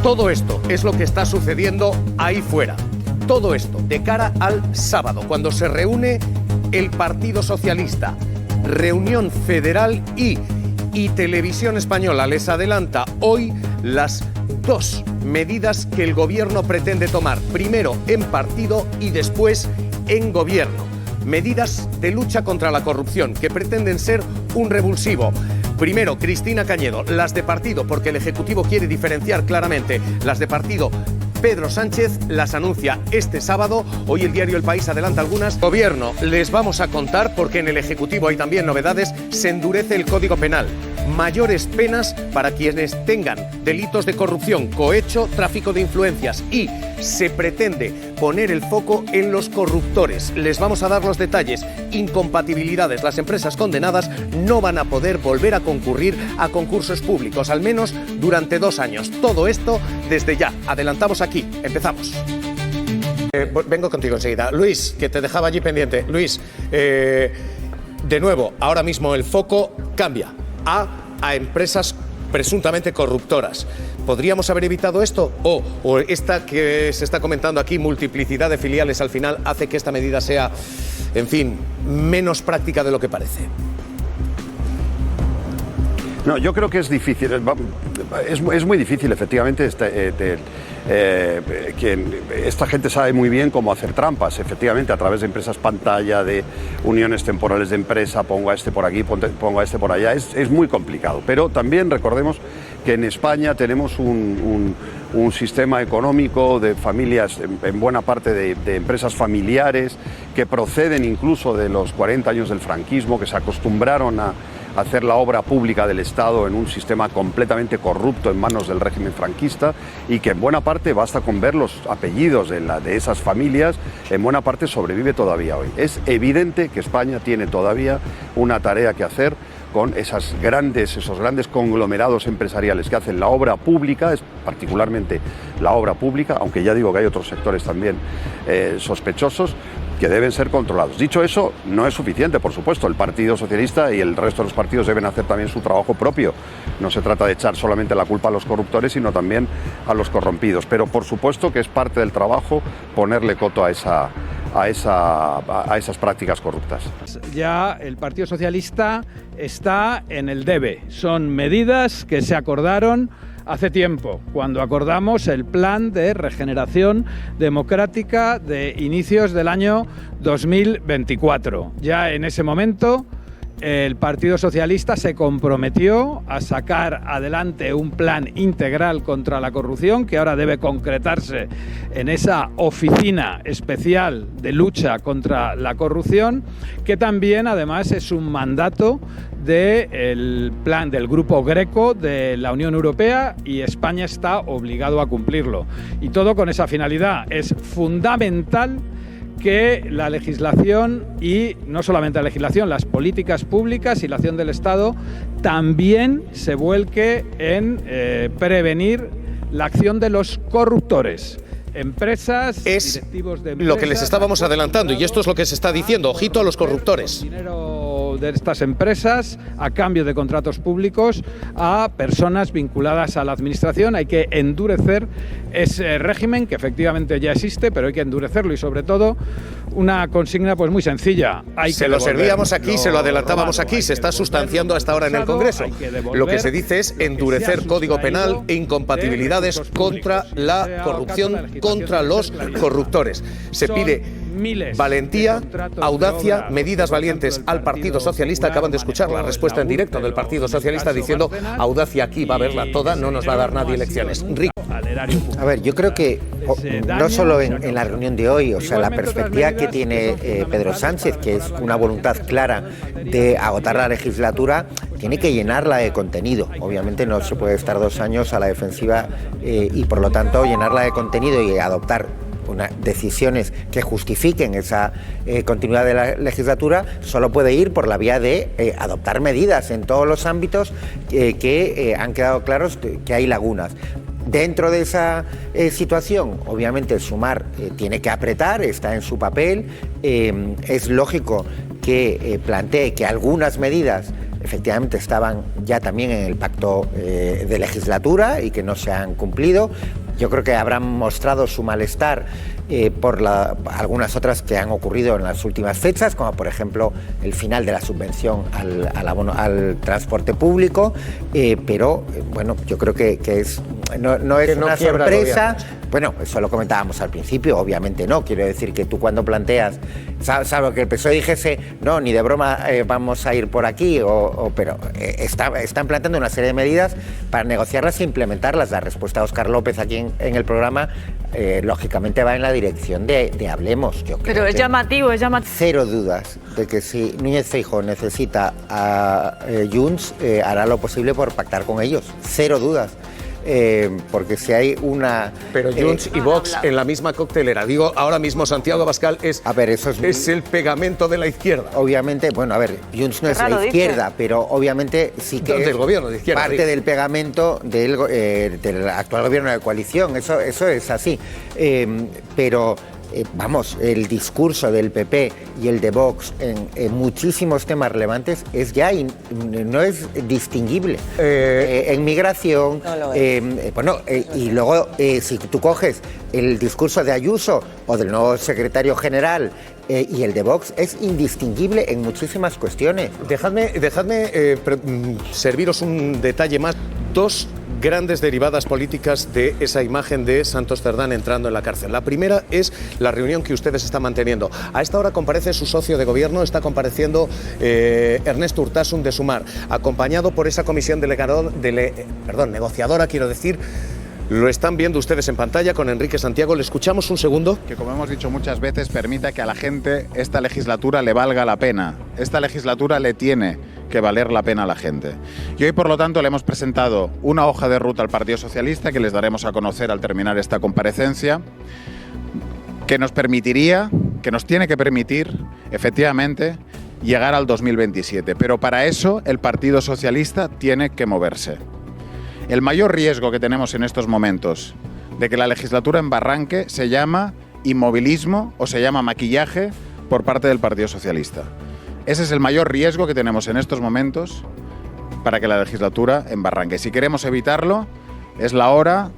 Todo esto es lo que está sucediendo ahí fuera. Todo esto de cara al sábado, cuando se reúne el Partido Socialista, reunión federal y Televisión Española les adelanta hoy las dos medidas que el gobierno pretende tomar, primero en partido y después en gobierno. Medidas de lucha contra la corrupción que pretenden ser un revulsivo. Primero, Cristina Cañedo, las de partido, porque el Ejecutivo quiere diferenciar claramente las de partido. Pedro Sánchez las anuncia este sábado. Hoy el diario El País adelanta algunas. Gobierno, les vamos a contar, porque en el Ejecutivo hay también novedades. Se endurece el Código Penal. Mayores penas para quienes tengan delitos de corrupción, cohecho, tráfico de influencias, y se pretende poner el foco en los corruptores. Les vamos a dar los detalles. Incompatibilidades. Las empresas condenadas no van a poder volver a concurrir a concursos públicos, al menos durante 2 años. Todo esto desde ya. Adelantamos aquí. Empezamos. Vengo contigo enseguida. Luis, que te dejaba allí pendiente. Luis, de nuevo, ahora mismo el foco cambia a empresas presuntamente corruptoras. ¿Podríamos haber evitado esto? ¿O esta que se está comentando aquí, multiplicidad de filiales, al final hace que esta medida sea, en fin, menos práctica de lo que parece? No, yo creo que es difícil, es muy difícil, efectivamente, que esta gente sabe muy bien cómo hacer trampas, efectivamente, a través de empresas pantalla, de uniones temporales de empresa, pongo a este por aquí, pongo a este por allá, es muy complicado. Pero también recordemos que en España tenemos un sistema económico de familias, en buena parte de empresas familiares, que proceden incluso de los 40 años del franquismo, que se acostumbraron a hacer la obra pública del Estado en un sistema completamente corrupto en manos del régimen franquista, y que en buena parte, basta con ver los apellidos de esas familias, en buena parte sobrevive todavía hoy. Es evidente que España tiene todavía una tarea que hacer con esos grandes conglomerados empresariales que hacen la obra pública, particularmente la obra pública, aunque ya digo que hay otros sectores también sospechosos, que deben ser controlados. Dicho eso, no es suficiente, por supuesto. El Partido Socialista y el resto de los partidos deben hacer también su trabajo propio. No se trata de echar solamente la culpa a los corruptores, sino también a los corrompidos. Pero por supuesto que es parte del trabajo ponerle coto a esas prácticas corruptas. Ya el Partido Socialista está en el debe. Son medidas que se acordaron hace tiempo, cuando acordamos el plan de regeneración democrática de inicios del año 2024. Ya en ese momento el Partido Socialista se comprometió a sacar adelante un plan integral contra la corrupción, que ahora debe concretarse en esa oficina especial de lucha contra la corrupción, que también además es un mandato del plan del Grupo Greco de la Unión Europea, y España está obligado a cumplirlo. Y todo con esa finalidad. Es fundamental que la legislación, y no solamente la legislación, las políticas públicas y la acción del Estado también se vuelque en prevenir la acción de los corruptores. Empresas, directivos de empresas, lo que les estábamos adelantando, y esto es lo que se está diciendo. Ojito a los corruptores. Dinero de estas empresas a cambio de contratos públicos a personas vinculadas a la administración. Hay que endurecer ese régimen, que efectivamente ya existe, pero hay que endurecerlo, y sobre todo una consigna pues muy sencilla. Se lo servíamos aquí, se lo adelantábamos aquí, se está sustanciando hasta ahora en el Congreso. Lo que se dice es endurecer Código Penal e incompatibilidades contra la corrupción, contra los corruptores. Se pide valentía, audacia, medidas valientes al Partido Socialista. Acaban de escuchar la respuesta en directo del Partido Socialista diciendo: audacia aquí va a haberla toda, no nos va a dar nadie elecciones. A ver, yo creo que no solo en la reunión de hoy, o sea, la perspectiva que tiene Pedro Sánchez, que es una voluntad clara de agotar la legislatura, tiene que llenarla de contenido. Obviamente no se puede estar 2 años a la defensiva y por lo tanto llenarla de contenido y adoptar decisiones que justifiquen esa continuidad de la legislatura solo puede ir por la vía de adoptar medidas en todos los ámbitos que han quedado claros que hay lagunas. Dentro de esa situación, obviamente Sumar tiene que apretar, está en su papel. Es lógico que plantee que algunas medidas efectivamente estaban ya también en el pacto de legislatura y que no se han cumplido. Yo creo que habrán mostrado su malestar por algunas otras que han ocurrido en las últimas fechas, como por ejemplo el final de la subvención al transporte público, pero bueno, yo creo que no es una sorpresa. Bueno, eso lo comentábamos al principio, obviamente no. Quiero decir que tú cuando planteas, salvo que el PSOE dijese, no, ni de broma vamos a ir por aquí, pero están planteando una serie de medidas para negociarlas e implementarlas. La respuesta de Óscar López aquí en el programa, lógicamente va en la dirección de Hablemos. Yo creo pero es llamativo, Cero dudas de que si Núñez Feijóo necesita a Junts, hará lo posible por pactar con ellos. Cero dudas. Porque si hay una... Pero Junts y Vox en la misma coctelera. Digo, ahora mismo Santiago Abascal es el pegamento de la izquierda. Obviamente, bueno, a ver, Junts no es la izquierda, pero obviamente sí que del gobierno de izquierda, parte del pegamento del actual gobierno de coalición. Eso es así. Pero... vamos, el discurso del PP y el de Vox en muchísimos temas relevantes no es distinguible. En migración, y luego si tú coges el discurso de Ayuso o del nuevo secretario general y el de Vox, es indistinguible en muchísimas cuestiones. Dejadme serviros un detalle más. Dos grandes derivadas políticas de esa imagen de Santos Cerdán entrando en la cárcel. La primera es la reunión que ustedes están manteniendo. A esta hora comparece su socio de gobierno, está compareciendo Ernesto Urtasun de Sumar, acompañado por esa comisión negociadora, quiero decir. Lo están viendo ustedes en pantalla con Enrique Santiago. ¿Le escuchamos un segundo? Que, como hemos dicho muchas veces, permita que a la gente esta legislatura le valga la pena. Esta legislatura le tiene que valer la pena a la gente. Y hoy, por lo tanto, le hemos presentado una hoja de ruta al Partido Socialista que les daremos a conocer al terminar esta comparecencia, que nos tiene que permitir, efectivamente, llegar al 2027. Pero para eso el Partido Socialista tiene que moverse. El mayor riesgo que tenemos en estos momentos de que la legislatura embarranque se llama inmovilismo o se llama maquillaje por parte del Partido Socialista. Ese es el mayor riesgo que tenemos en estos momentos para que la legislatura embarranque. Si queremos evitarlo, es la hora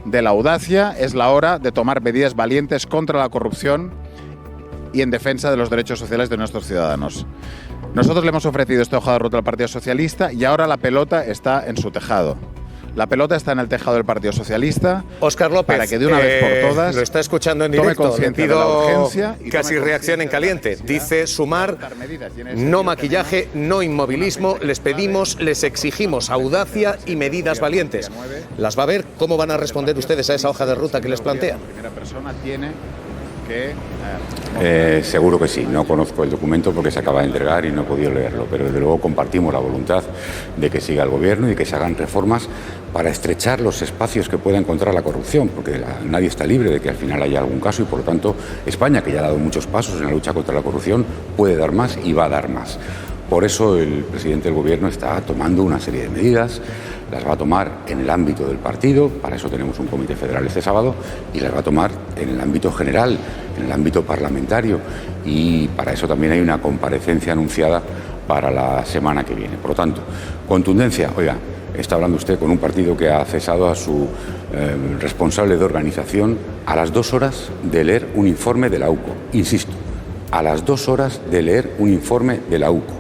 de la audacia, es la hora de tomar medidas valientes contra la corrupción y en defensa de los derechos sociales de nuestros ciudadanos. Nosotros le hemos ofrecido esta hoja de ruta al Partido Socialista y ahora la pelota está en su tejado. La pelota está en el tejado del Partido Socialista. Óscar López, para que de una vez por todas lo está escuchando en directo. Le pido casi reacción en caliente. Dice Sumar, no maquillaje, no inmovilismo. Les pedimos, les exigimos audacia y medidas valientes. ¿Las va a ver? ¿Cómo van a responder ustedes a esa hoja de ruta que les plantea? La primera persona tiene que... Seguro que sí. No conozco el documento porque se acaba de entregar y no he podido leerlo, pero desde luego compartimos la voluntad de que siga el gobierno y que se hagan reformas para estrechar los espacios que pueda encontrar la corrupción, porque nadie está libre de que al final haya algún caso y por lo tanto España, que ya ha dado muchos pasos en la lucha contra la corrupción, puede dar más y va a dar más. Por eso el presidente del gobierno está tomando una serie de medidas, las va a tomar en el ámbito del partido, para eso tenemos un comité federal este sábado, y las va a tomar en el ámbito general, en el ámbito parlamentario, y para eso también hay una comparecencia anunciada para la semana que viene. Por lo tanto, contundencia, oiga, está hablando usted con un partido que ha cesado a su responsable de organización a las 2 horas de leer un informe de la UCO. Insisto, a las 2 horas de leer un informe de la UCO.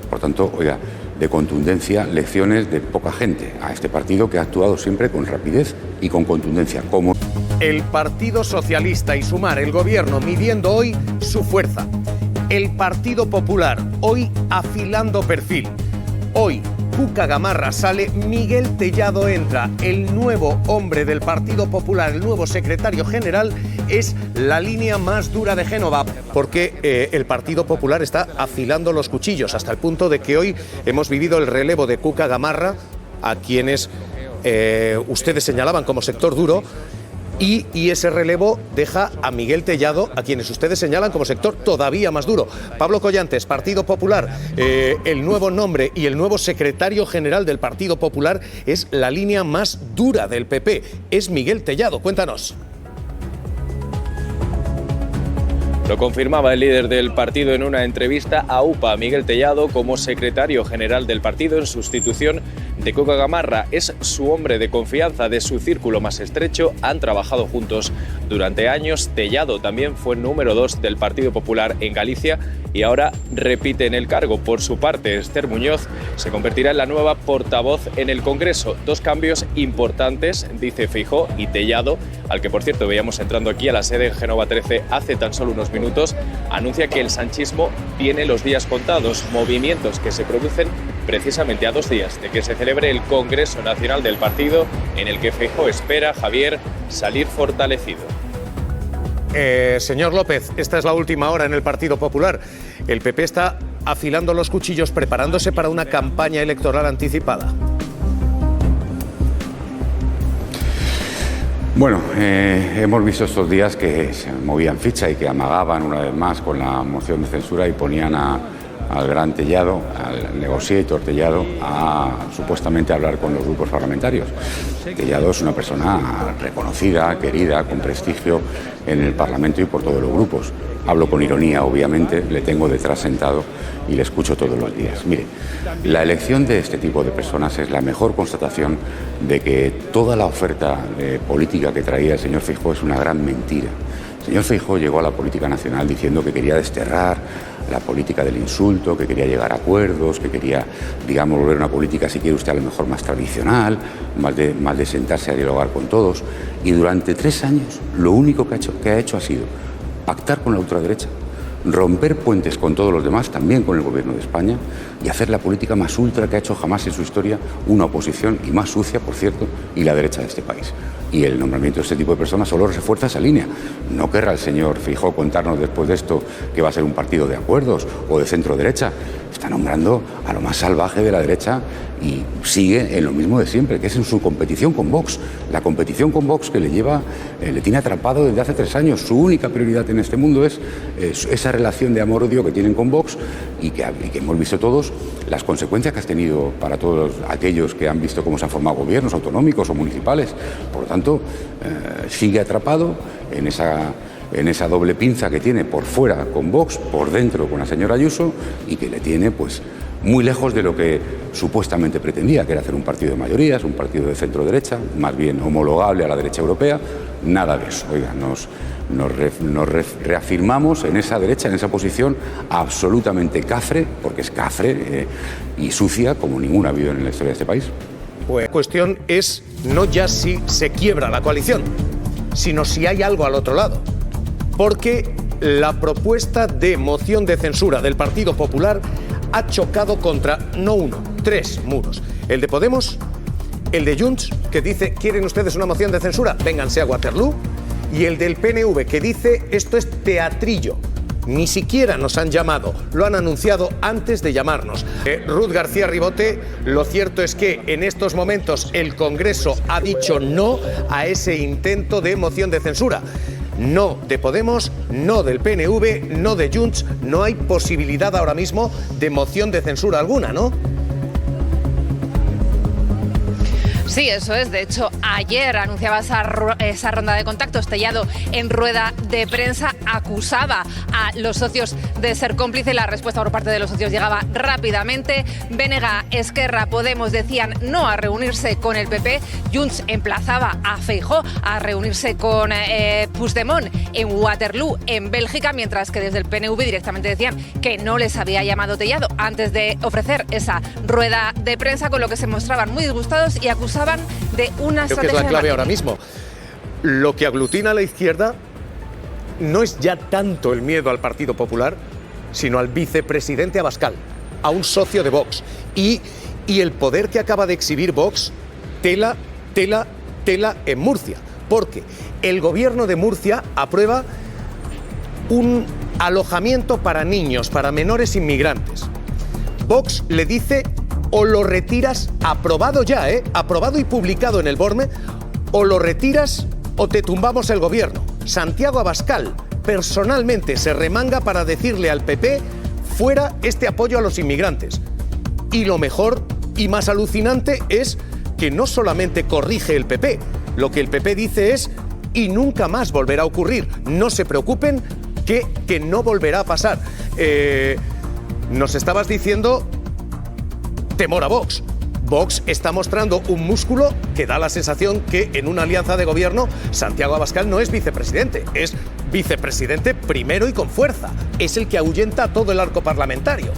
Por tanto, oiga, de contundencia, lecciones de poca gente a este partido que ha actuado siempre con rapidez y con contundencia. Como el Partido Socialista y Sumar, el gobierno, midiendo hoy su fuerza. El Partido Popular, hoy afilando perfil. Hoy Cuca Gamarra sale, Miguel Tellado entra. El nuevo hombre del Partido Popular, el nuevo secretario general, es la línea más dura de Génova, porque el Partido Popular está afilando los cuchillos, hasta el punto de que hoy hemos vivido el relevo de Cuca Gamarra, a quienes ustedes señalaban como sector duro, y ese relevo deja a Miguel Tellado, a quienes ustedes señalan como sector todavía más duro. Pablo Collantes, Partido Popular, el nuevo nombre y el nuevo secretario general del Partido Popular es la línea más dura del PP, es Miguel Tellado. Cuéntanos. Lo confirmaba el líder del partido en una entrevista a UPA, Miguel Tellado, como secretario general del partido en sustitución de Cuca Gamarra. Es su hombre de confianza, de su círculo más estrecho. Han trabajado juntos durante años. Tellado también fue número 2 del Partido Popular en Galicia y ahora repite en el cargo. Por su parte, Esther Muñoz se convertirá en la nueva portavoz en el Congreso. 2 cambios importantes, dice Feijóo, y Tellado, al que por cierto veíamos entrando aquí a la sede en Génova 13 hace tan solo unos minutos, anuncia que el sanchismo tiene los días contados, movimientos que se producen precisamente a 2 días de que se celebre el Congreso Nacional del partido, en el que Feijóo espera, Javier, salir fortalecido. Señor López, esta es la última hora en el Partido Popular. El PP está afilando los cuchillos, preparándose para una campaña electoral anticipada. Bueno, hemos visto estos días que se movían ficha y que amagaban una vez más con la moción de censura y ponían al gran Tellado, al negociador Tellado, a supuestamente hablar con los grupos parlamentarios. Tellado es una persona reconocida, querida, con prestigio en el Parlamento y por todos los grupos. Hablo con ironía, obviamente, le tengo detrás sentado y le escucho todos los días. Mire, la elección de este tipo de personas es la mejor constatación de que toda la oferta política que traía el señor Feijóo es una gran mentira. El señor Feijóo llegó a la política nacional diciendo que quería desterrar la política del insulto, que quería llegar a acuerdos, que quería, digamos, volver a una política, si quiere usted, a lo mejor más tradicional, más de sentarse a dialogar con todos. Y durante 3 años lo único que ha hecho ha sido pactar con la ultraderecha, romper puentes con todos los demás, también con el Gobierno de España, y hacer la política más ultra que ha hecho jamás en su historia una oposición, y más sucia, por cierto, y la derecha de este país. Y el nombramiento de este tipo de personas solo refuerza esa línea. No querrá el señor Feijóo contarnos después de esto que va a ser un partido de acuerdos o de centro-derecha. Está nombrando a lo más salvaje de la derecha y sigue en lo mismo de siempre, que es en su competición con Vox. La competición con Vox que le tiene atrapado desde hace 3 años. Su única prioridad en este mundo es esa relación de amor-odio que tienen con Vox y que hemos visto todos las consecuencias que ha tenido para todos aquellos que han visto cómo se han formado gobiernos autonómicos o municipales. Por lo tanto, sigue atrapado en esa doble pinza que tiene por fuera con Vox, por dentro con la señora Ayuso, y que le tiene pues muy lejos de lo que supuestamente pretendía, que era hacer un partido de mayorías, un partido de centro-derecha, más bien homologable a la derecha europea. Nada de eso. Oiga, nos reafirmamos en esa derecha, en esa posición absolutamente cafre, porque es cafre y sucia como ninguna ha habido en la historia de este país. Pues la cuestión es no ya si se quiebra la coalición, sino si hay algo al otro lado. Porque la propuesta de moción de censura del Partido Popular ha chocado contra, no 1, 3 muros. El de Podemos, el de Junts, que dice, ¿quieren ustedes una moción de censura? Vénganse a Waterloo. Y el del PNV, que dice, esto es teatrillo. Ni siquiera nos han llamado, lo han anunciado antes de llamarnos. Ruth García Ribote, lo cierto es que en estos momentos el Congreso ha dicho no a ese intento de moción de censura. No de Podemos, no del PNV, no de Junts. No hay posibilidad ahora mismo de moción de censura alguna, ¿no? Sí, eso es. De hecho, ayer anunciaba esa ronda de contactos. Tellado, en rueda de prensa, acusaba a los socios de ser cómplice. La respuesta por parte de los socios llegaba rápidamente. BNG, Esquerra, Podemos decían no a reunirse con el PP. Junts emplazaba a Feijóo a reunirse con Puigdemont en Waterloo, en Bélgica, mientras que desde el PNV directamente decían que no les había llamado Tellado antes de ofrecer esa rueda de prensa, con lo que se mostraban muy disgustados y acusaban de una estrategia. Creo que es la clave ahora mismo. Lo que aglutina a la izquierda no es ya tanto el miedo al Partido Popular, sino al vicepresidente Abascal, a un socio de Vox. Y el poder que acaba de exhibir Vox, tela en Murcia. Porque el gobierno de Murcia aprueba un alojamiento para niños, para menores inmigrantes. Vox le dice, o lo retiras, aprobado ya, aprobado y publicado en el BORME, o lo retiras o te tumbamos el gobierno. Santiago Abascal personalmente se remanga para decirle al PP, fuera este apoyo a los inmigrantes. Y lo mejor y más alucinante es que no solamente corrige el PP, lo que el PP dice es, y nunca más volverá a ocurrir, no se preocupen, que no volverá a pasar. Nos estabas diciendo temor a Vox. Vox está mostrando un músculo que da la sensación que en una alianza de gobierno Santiago Abascal no es vicepresidente, es vicepresidente primero y con fuerza. Es el que ahuyenta a todo el arco parlamentario.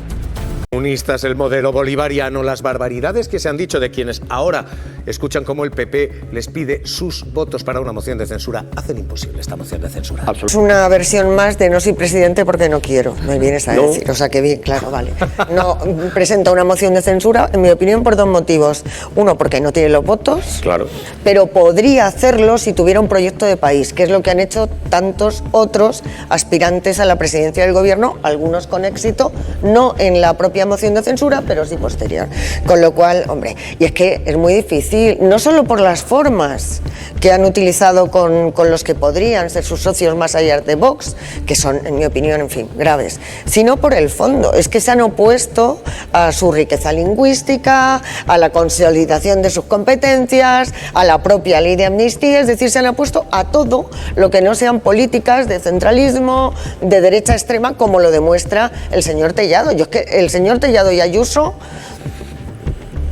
Comunistas, el modelo bolivariano, las barbaridades que se han dicho de quienes ahora escuchan cómo el PP les pide sus votos para una moción de censura, hacen imposible esta moción de censura. Es una versión más de no soy presidente porque no quiero, me vienes a decir. O sea que bien, claro, vale. No presenta una moción de censura, en mi opinión, por dos motivos. Uno, porque no tiene los votos, claro, pero podría hacerlo si tuviera un proyecto de país, que es lo que han hecho tantos otros aspirantes a la presidencia del gobierno, algunos con éxito, no en la propia moción de censura, pero sí posterior. Con lo cual, hombre, y es que es muy difícil, no solo por las formas que han utilizado con los que podrían ser sus socios más allá de Vox, que son, en mi opinión, en fin, graves, sino por el fondo. Es que se han opuesto a su riqueza lingüística, a la consolidación de sus competencias, a la propia ley de amnistía, es decir, se han opuesto a todo lo que no sean políticas de centralismo, de derecha extrema, como lo demuestra el señor Tellado. Yo es que el señor Tellado y Ayuso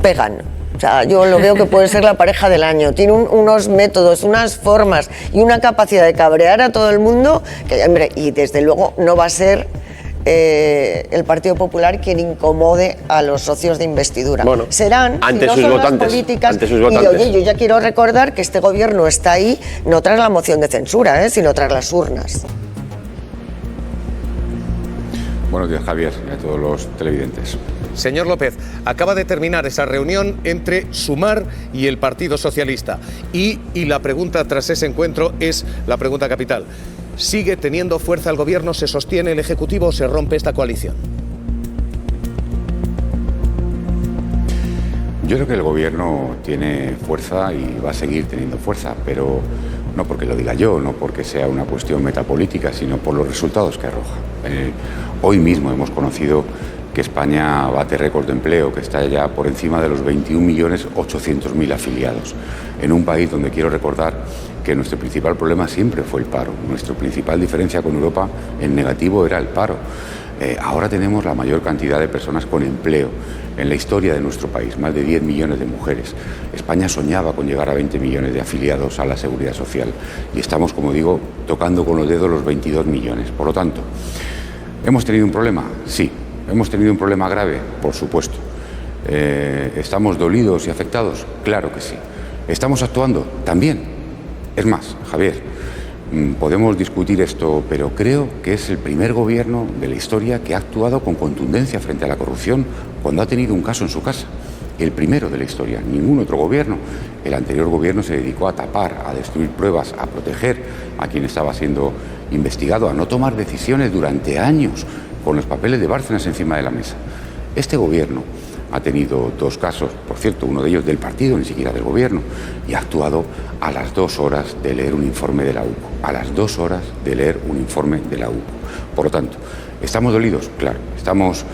pegan. O sea, yo lo veo que puede ser la pareja del año. Tiene unos métodos, unas formas y una capacidad de cabrear a todo el mundo que, hombre, y desde luego no va a ser el Partido Popular quien incomode a los socios de investidura. Bueno, serán ante si no sus son votantes, las políticas. ante sus votantes. Y oye, yo ya quiero recordar que este gobierno está ahí no tras la moción de censura, sino tras las urnas. Buenos días, Javier, y a todos los televidentes. Señor López, acaba de terminar esa reunión entre Sumar y el Partido Socialista. Y la pregunta tras ese encuentro es la pregunta capital. ¿Sigue teniendo fuerza el gobierno? ¿Se sostiene el Ejecutivo o se rompe esta coalición? Yo creo que el gobierno tiene fuerza y va a seguir teniendo fuerza, pero no porque lo diga yo, no porque sea una cuestión metapolítica, sino por los resultados que arroja. Hoy mismo hemos conocido que España bate récord de empleo, que está ya por encima de los 21.800.000 afiliados, en un país donde quiero recordar que nuestro principal problema siempre fue el paro. Nuestra principal diferencia con Europa en negativo era el paro. Ahora tenemos la mayor cantidad de personas con empleo en la historia de nuestro país, más de 10 millones de mujeres. España soñaba con llegar a 20 millones de afiliados a la Seguridad Social y estamos, como digo, tocando con los dedos los 22 millones. Por lo tanto, ¿hemos tenido un problema? Sí. ¿Hemos tenido un problema grave? Por supuesto. ¿Estamos dolidos y afectados? Claro que sí. ¿Estamos actuando? También. Es más, Javier, podemos discutir esto, pero creo que es el primer gobierno de la historia que ha actuado con contundencia frente a la corrupción cuando ha tenido un caso en su casa. El primero de la historia. Ningún otro gobierno. El anterior gobierno se dedicó a tapar, a destruir pruebas, a proteger a quien estaba siendo investigado, a no tomar decisiones durante años con los papeles de Bárcenas encima de la mesa. Este gobierno ha tenido dos casos, por cierto, uno de ellos del partido, ni siquiera del gobierno, y ha actuado a las 2 horas de leer un informe de la UCO. A las 2 horas de leer un informe de la UCO. Por lo tanto, ¿estamos dolidos? Claro. ¿Estamos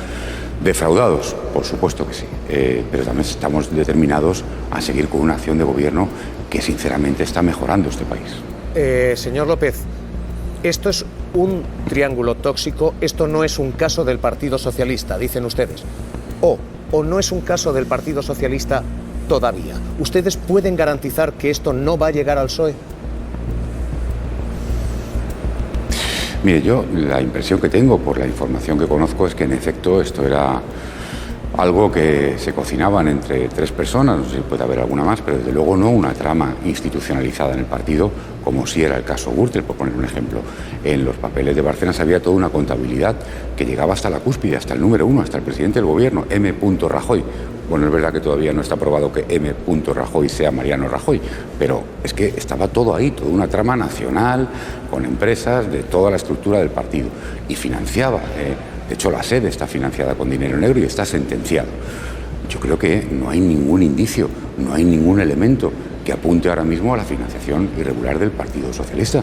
defraudados? Por supuesto que sí. Pero también estamos determinados a seguir con una acción de gobierno que sinceramente está mejorando este país. Señor López, esto es un triángulo tóxico, esto no es un caso del Partido Socialista, dicen ustedes. O no es un caso del Partido Socialista todavía. ¿Ustedes pueden garantizar que esto no va a llegar al PSOE? Mire, yo la impresión que tengo por la información que conozco es que en efecto esto era algo que se cocinaban entre 3 personas, no sé si puede haber alguna más, pero desde luego no una trama institucionalizada en el partido, como sí era el caso Gürtel, por poner un ejemplo. En los papeles de Bárcenas había toda una contabilidad que llegaba hasta la cúspide, hasta el número 1, hasta el presidente del gobierno, M. Rajoy. Bueno, es verdad que todavía no está probado que M. Rajoy sea Mariano Rajoy, pero es que estaba todo ahí, toda una trama nacional, con empresas de toda la estructura del partido, y financiaba. De hecho, la sede está financiada con dinero negro y está sentenciado. Yo creo que no hay ningún indicio, no hay ningún elemento que apunte ahora mismo a la financiación irregular del Partido Socialista.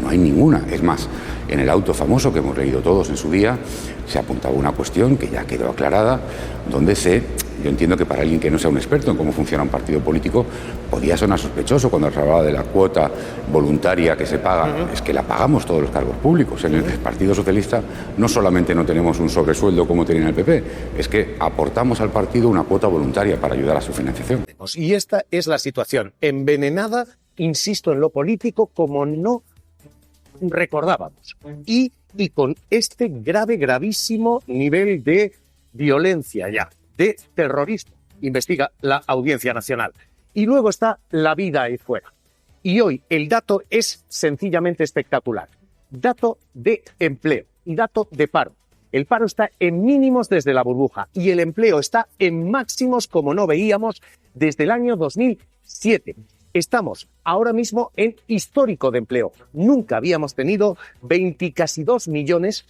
No hay ninguna. Es más, en el auto famoso que hemos leído todos en su día, se apuntaba una cuestión que ya quedó aclarada, donde se yo entiendo que para alguien que no sea un experto en cómo funciona un partido político, podía sonar sospechoso cuando se hablaba de la cuota voluntaria que se paga. Es que la pagamos todos los cargos públicos. En el Partido Socialista no solamente no tenemos un sobresueldo como tenía el PP, es que aportamos al partido una cuota voluntaria para ayudar a su financiación. Y esta es la situación, envenenada, insisto, en lo político como no recordábamos. Y con este gravísimo nivel de violencia ya, de terrorismo, investiga la Audiencia Nacional. Y luego está la vida ahí fuera. Y hoy el dato es sencillamente espectacular. Dato de empleo y dato de paro. El paro está en mínimos desde la burbuja y el empleo está en máximos como no veíamos desde el año 2007. Estamos ahora mismo en histórico de empleo. Nunca habíamos tenido 22 millones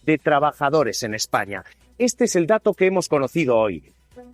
de trabajadores en España. Este es el dato que hemos conocido hoy.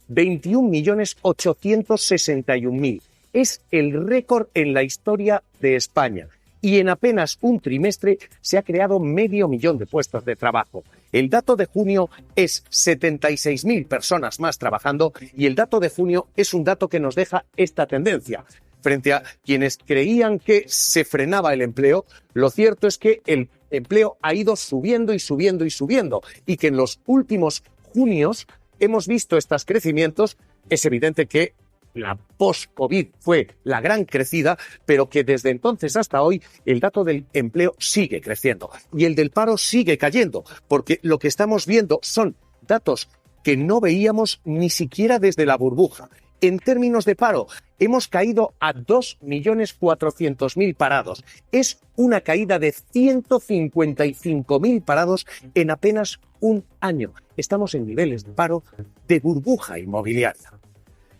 21.861.000. Es el récord en la historia de España. Y en apenas un trimestre se ha creado 500.000 de puestos de trabajo. El dato de junio es 76.000 personas más trabajando y el dato de junio es un dato que nos deja esta tendencia. Frente a quienes creían que se frenaba el empleo, lo cierto es que el empleo ha ido subiendo y subiendo y subiendo y que en los últimos junios hemos visto estos crecimientos. Es evidente que la post-COVID fue la gran crecida, pero que desde entonces hasta hoy el dato del empleo sigue creciendo y el del paro sigue cayendo, porque lo que estamos viendo son datos que no veíamos ni siquiera desde la burbuja. En términos de paro, hemos caído a 2.400.000 parados. Es una caída de 155.000 parados en apenas un año. Estamos en niveles de paro de burbuja inmobiliaria.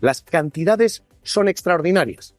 Las cantidades son extraordinarias.